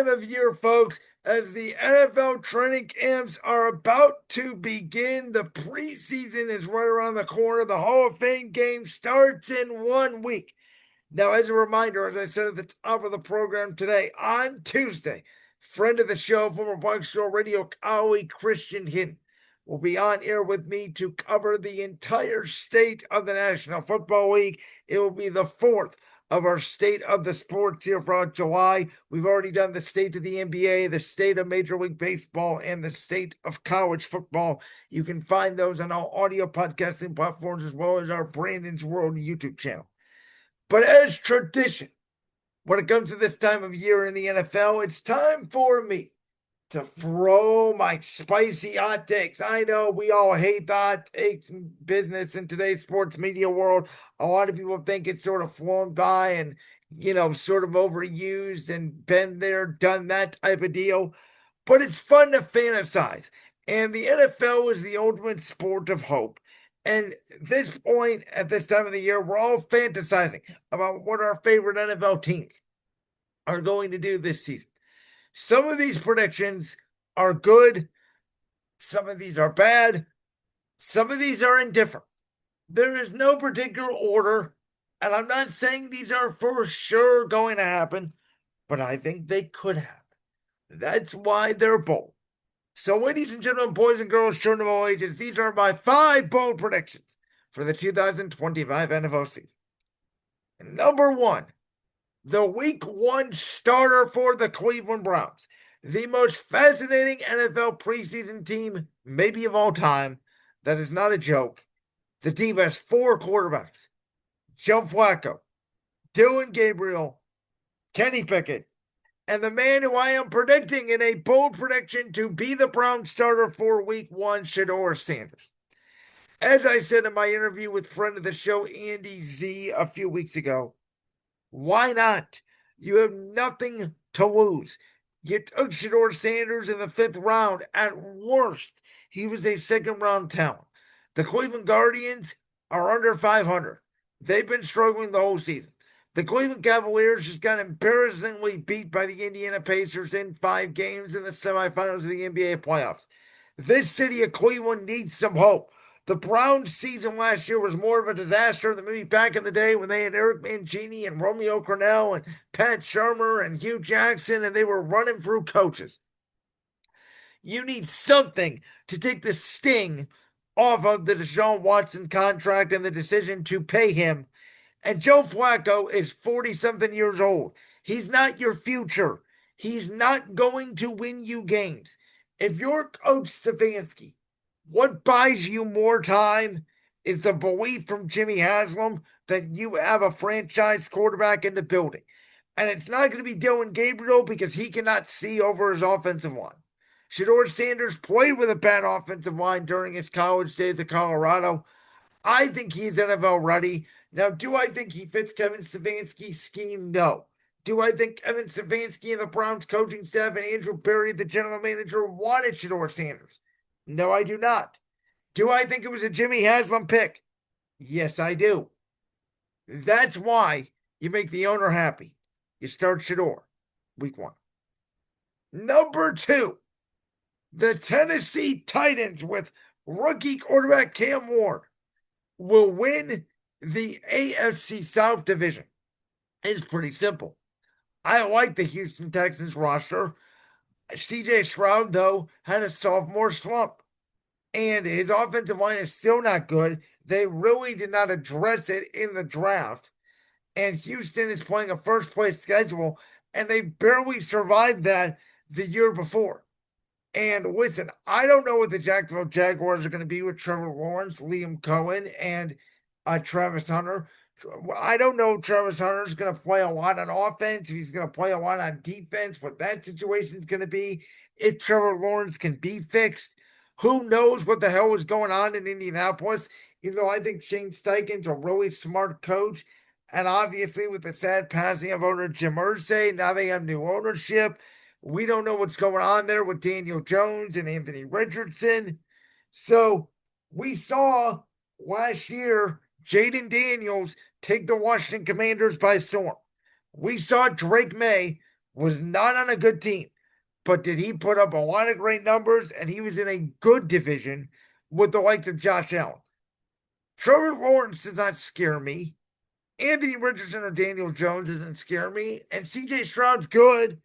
time of year, folks, as the NFL training camps are about to begin. The preseason is right around the corner. The Hall of Fame game starts in 1 week. Now, as a reminder, as I said at the top of the program today, on Tuesday, friend of the show, former Bike Show Radio colleague Christian Hinton will be on air with me to cover the entire state of the National Football League. It will be the fourth of our state of the sports here throughout July. We've already done the state of the NBA, the state of Major League Baseball, and the state of college football. You can find those on all audio podcasting platforms as well as our Brandon's World YouTube channel. But as tradition, when it comes to this time of year in the NFL, it's time for me to throw my spicy hot takes. I know we all hate the hot takes business in today's sports media world. A lot of people think it's sort of flown by and, sort of overused and been there, done that type of deal. But it's fun to fantasize. And the NFL is the ultimate sport of hope. And at this point, at this time of the year, we're all fantasizing about what our favorite NFL teams are going to do this season. Some of these predictions are good. Some of these are bad. Some of these are indifferent. There is no particular order, and I'm not saying these are for sure going to happen, but I think they could happen. That's why they're bold. So, ladies and gentlemen, boys and girls, children of all ages, these are my 5 bold predictions for the 2025 NFL season. Number 1, the Week 1 starter for the Cleveland Browns, the most fascinating NFL preseason team maybe of all time. That is not a joke. The team has 4 quarterbacks: Joe Flacco, Dillon Gabriel, Kenny Pickett, and the man who I am predicting in a bold prediction to be the Brown starter for Week 1, Shedeur Sanders. As I said in my interview with friend of the show, Andy Z, a few weeks ago, why not? You have nothing to lose. You took Shedeur Sanders in the 5th round. At worst, he was a 2nd-round talent. The Cleveland Guardians are under 500. They've been struggling the whole season. The Cleveland Cavaliers just got embarrassingly beat by the Indiana Pacers in 5 games in the semifinals of the NBA playoffs. This city of Cleveland needs some hope. The Browns' season last year was more of a disaster than maybe back in the day when they had Eric Mangini and Romeo Crennel and Pat Shermer and Hugh Jackson, and they were running through coaches. You need something to take the sting off of the Deshaun Watson contract and the decision to pay him. And Joe Flacco is 40-something years old. He's not your future. He's not going to win you games. If you're Coach Stefanski, what buys you more time is the belief from Jimmy Haslam that you have a franchise quarterback in the building. And it's not going to be Dillon Gabriel because he cannot see over his offensive line. Shedeur Sanders played with a bad offensive line during his college days at Colorado. I think he's NFL ready. Now, do I think he fits Kevin Stefanski's scheme? No. Do I think Kevin Stefanski and the Browns coaching staff and Andrew Berry, the general manager, wanted Shedeur Sanders? No, I do not. Do I think it was a Jimmy Haslam pick? Yes, I do. That's why you make the owner happy. You start Shedeur, Week 1. Number 2, the Tennessee Titans with rookie quarterback Cam Ward will win the AFC South Division. It's pretty simple. I like the Houston Texans roster. CJ Stroud, though, had a sophomore slump. And his offensive line is still not good. They really did not address it in the draft. And Houston is playing a first-place schedule, and they barely survived that the year before. And listen, I don't know what the Jacksonville Jaguars are going to be with Trevor Lawrence, Liam Cohen, and Travis Hunter. I don't know if Travis Hunter is going to play a lot on offense, if he's going to play a lot on defense, what that situation is going to be, if Trevor Lawrence can be fixed. Who knows what the hell is going on in Indianapolis? I think Shane Steichen's a really smart coach. And obviously, with the sad passing of owner Jim Irsay, now they have new ownership. We don't know what's going on there with Daniel Jones and Anthony Richardson. So we saw last year Jaden Daniels take the Washington Commanders by storm. We saw Drake May was not on a good team, but did he put up a lot of great numbers? And he was in a good division with the likes of Josh Allen. Trevor Lawrence does not scare me. Anthony Richardson or Daniel Jones doesn't scare me. And CJ Stroud's good.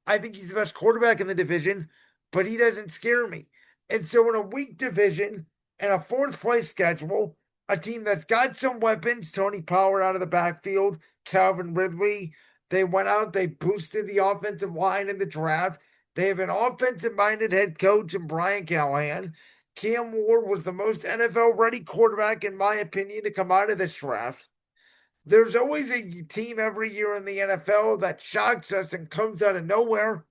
I think he's the best quarterback in the division, but he doesn't scare me. And so, in a weak division and a fourth place schedule, a team that's got some weapons, Tony Pollard out of the backfield, Calvin Ridley, they went out, they boosted the offensive line in the draft. They have an offensive minded head coach in Brian Callahan. Cam Ward was the most NFL ready quarterback, in my opinion, to come out of this draft. There's always a team every year in the NFL that shocks us and comes out of nowhere.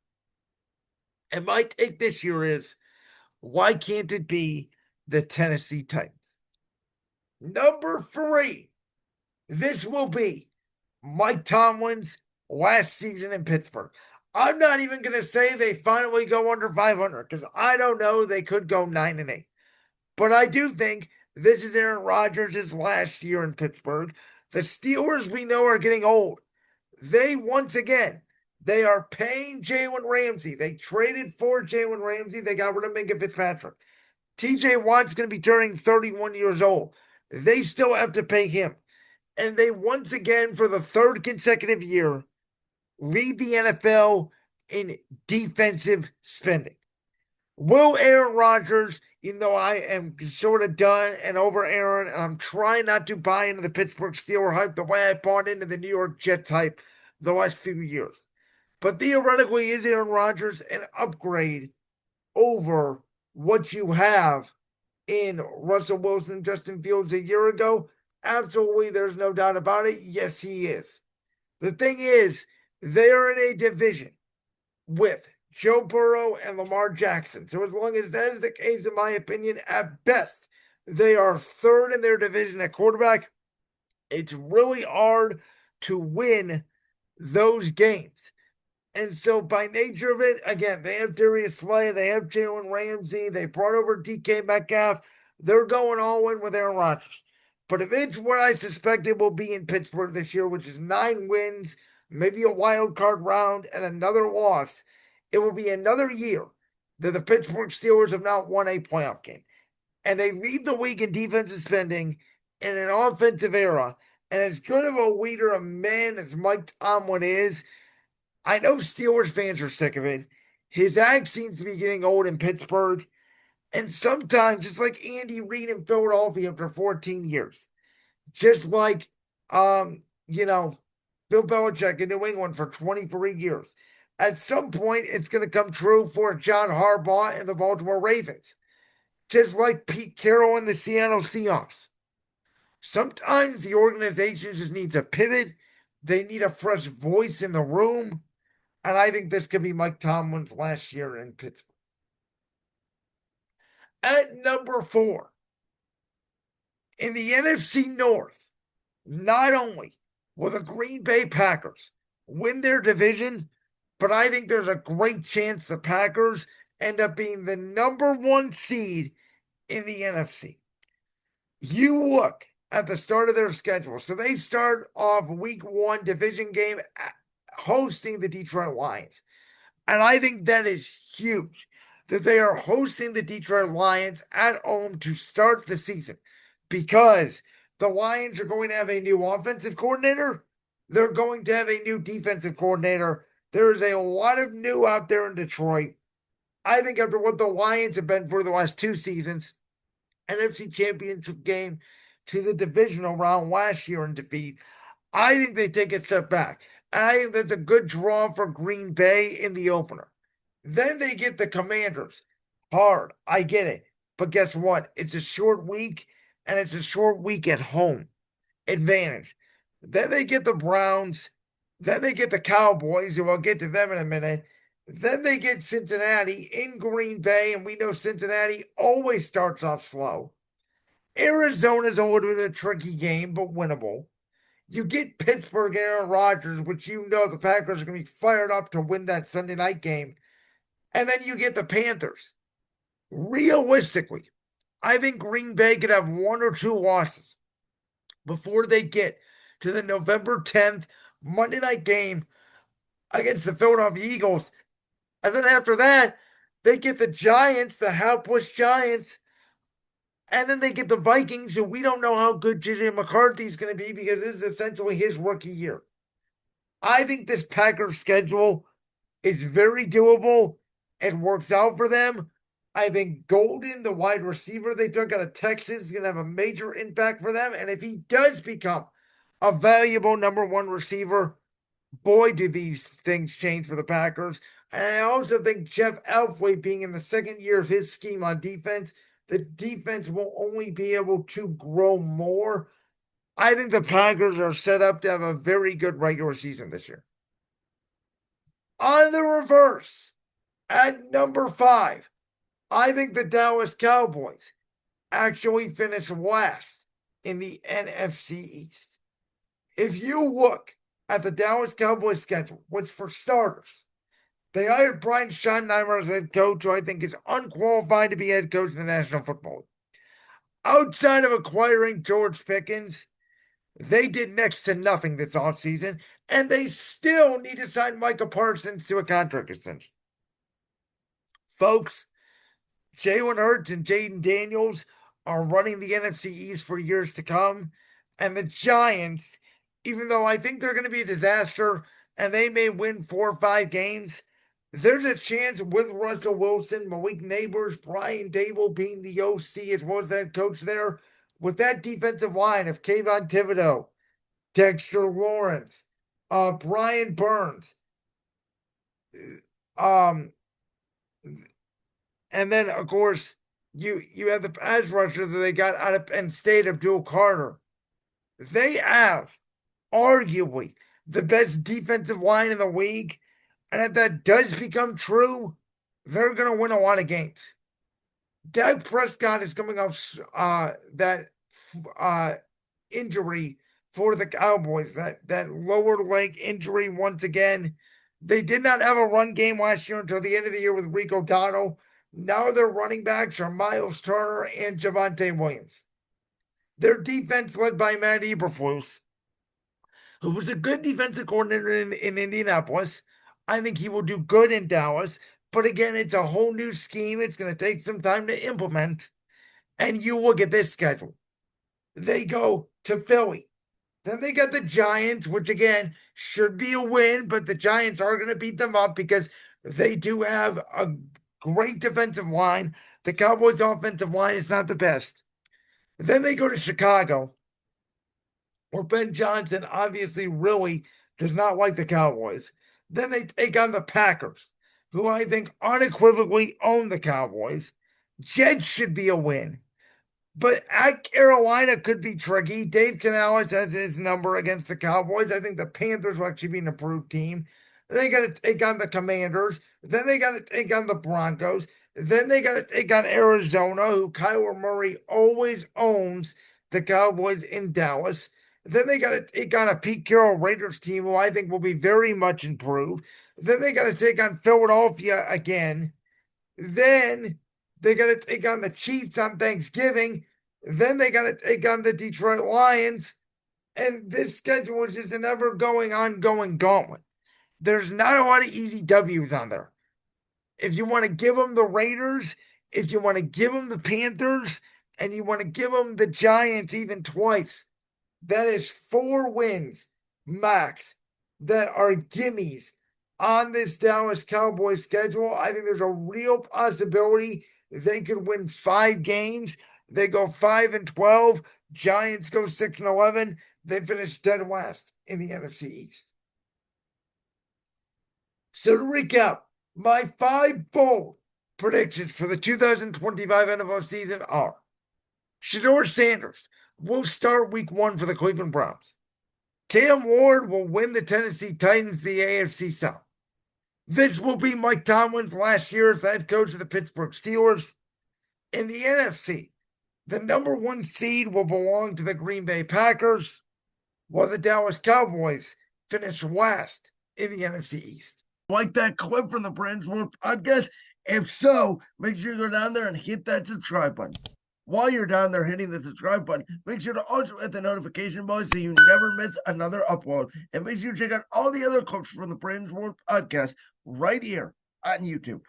And my take this year is, why can't it be the Tennessee Titans? Number 3, this will be Mike Tomlin's last season in Pittsburgh. I'm not even going to say they finally go under 500 because I don't know. They could go 9-8. But I do think this is Aaron Rodgers' last year in Pittsburgh. The Steelers, we know, are getting old. Once again, they are paying Jalen Ramsey. They traded for Jalen Ramsey. They got rid of Minka Fitzpatrick. TJ Watt's going to be turning 31 years old. They still have to pay him. And they once again, for the third consecutive year, lead the NFL in defensive spending. Will Aaron Rodgers, even though I am sort of done and over Aaron, and I'm trying not to buy into the Pittsburgh Steelers hype the way I bought into the New York Jets hype the last few years. But theoretically, is Aaron Rodgers an upgrade over what you have in Russell Wilson, Justin Fields a year ago? Absolutely, there's no doubt about it. Yes, he is. The thing is, they're in a division with Joe Burrow and Lamar Jackson. So as long as that is the case, in my opinion, at best, they are third in their division at quarterback. It's really hard to win those games. And so, by nature of it, again, they have Darius Slay, they have Jalen Ramsey, they brought over DK Metcalf. They're going all in with Aaron Rodgers. But if it's what I suspect it will be in Pittsburgh this year, which is 9 wins, maybe a wild card round, and another loss, it will be another year that the Pittsburgh Steelers have not won a playoff game. And they lead the league in defensive spending in an offensive era. And as good of a leader of men as Mike Tomlin is, I know Steelers fans are sick of it. His act seems to be getting old in Pittsburgh. And sometimes, just like Andy Reid in Philadelphia after 14 years, just like, Bill Belichick in New England for 23 years. At some point, it's going to come true for John Harbaugh and the Baltimore Ravens, just like Pete Carroll and the Seattle Seahawks. Sometimes the organization just needs a pivot. They need a fresh voice in the room. And I think this could be Mike Tomlin's last year in Pittsburgh. At number 4, in the NFC North, not only will the Green Bay Packers win their division, but I think there's a great chance the Packers end up being the number 1 seed in the NFC. You look at the start of their schedule. So they start off week 1 division game hosting the Detroit Lions. And I think that is huge that they are hosting the Detroit Lions at home to start the season, because the Lions are going to have a new offensive coordinator. They're going to have a new defensive coordinator. There is a lot of new out there in Detroit. I think after what the Lions have been for the last 2 seasons, NFC Championship game to the divisional round last year in defeat, I think they take a step back. And I think that's a good draw for Green Bay in the opener. Then they get the Commanders. Hard, I get it. But guess what? It's a short week, and it's a short week at home. Advantage. Then they get the Browns. Then they get the Cowboys, and we'll get to them in a minute. Then they get Cincinnati in Green Bay, and we know Cincinnati always starts off slow. Arizona's a little bit of a tricky game, but winnable. You get Pittsburgh, Aaron Rodgers, which you know the Packers are going to be fired up to win that Sunday night game. And then you get the Panthers. Realistically, I think Green Bay could have 1 or 2 losses before they get to the November 10th Monday night game against the Philadelphia Eagles. And then after that, they get the Giants, the helpless Giants. And then they get the Vikings, who we don't know how good JJ McCarthy is going to be because this is essentially his rookie year. I think this Packers schedule is very doable. It works out for them. I think Golden, the wide receiver they took out of Texas, is going to have a major impact for them. And if he does become a valuable number one receiver, boy, do these things change for the Packers. And I also think Jeff Elway being in the second year of his scheme on defense, the defense will only be able to grow more. I think the Packers are set up to have a very good regular season this year. On the reverse, at number 5, I think the Dallas Cowboys actually finished last in the NFC East. If you look at the Dallas Cowboys schedule, which for starters, they hired Brian Schottenheimer as head coach, who I think is unqualified to be head coach in the National Football League. Outside of acquiring George Pickens, they did next to nothing this offseason, and they still need to sign Micah Parsons to a contract extension. Folks, Jalen Hurts and Jaden Daniels are running the NFC East for years to come. And the Giants, even though I think they're going to be a disaster and they may win 4 or 5 games, there's a chance with Russell Wilson, Malik Neighbors, Brian Dable being the OC as well as that coach there, with that defensive line of Kayvon Thibodeau, Dexter Lawrence, Brian Burns, and then of course you have the pass rusher that they got out of Penn State, Abdul Carter. They have arguably the best defensive line in the league, and if that does become true, they're going to win a lot of games. Dak Prescott is coming off that injury for the Cowboys, that lower leg injury once again. They did not have a run game last year until the end of the year with Rico Dotto. Now their running backs are Miles Turner and Javonte Williams. Their defense led by Matt Eberflus, who was a good defensive coordinator in Indianapolis. I think he will do good in Dallas. But again, it's a whole new scheme. It's going to take some time to implement. And you look at this schedule. They go to Philly. Then they got the Giants, which again should be a win, but the Giants are going to beat them up because they do have a great defensive line. The Cowboys' offensive line is not the best. Then they go to Chicago, where Ben Johnson obviously really does not like the Cowboys. Then they take on the Packers, who I think unequivocally own the Cowboys. Jets should be a win. But at Carolina could be tricky. Dave Canales has his number against the Cowboys. I think the Panthers will actually be an improved team. They got to take on the Commanders. Then they got to take on the Broncos. Then they got to take on Arizona, who Kyler Murray always owns the Cowboys in Dallas. Then they got to take on a Pete Carroll Raiders team, who I think will be very much improved. Then they got to take on Philadelphia again. Then they got to take on the Chiefs on Thanksgiving. Then they got to take on the Detroit Lions. And this schedule is just an ongoing gauntlet. There's not a lot of easy W's on there. If you want to give them the Raiders, if you want to give them the Panthers, and you want to give them the Giants even twice, that is 4 wins max that are gimmies on this Dallas Cowboys schedule. I think there's a real possibility they could win 5 games. They go 5-12. Giants go 6-11. They finish dead last in the NFC East. So to recap, my 5 bold predictions for the 2025 NFL season are: Shedeur Sanders will start week 1 for the Cleveland Browns. Cam Ward will win the Tennessee Titans the AFC South. This will be Mike Tomlin's last year as the head coach of the Pittsburgh Steelers. In the NFC, the number 1 seed will belong to the Green Bay Packers, while the Dallas Cowboys finish last in the NFC East. Like that clip from the Brand Sports Podcast? If so, make sure you go down there and hit that subscribe button. While you're down there hitting the subscribe button, make sure to also hit the notification bell so you never miss another upload. And make sure you check out all the other clips from the Brains World podcast right here on YouTube.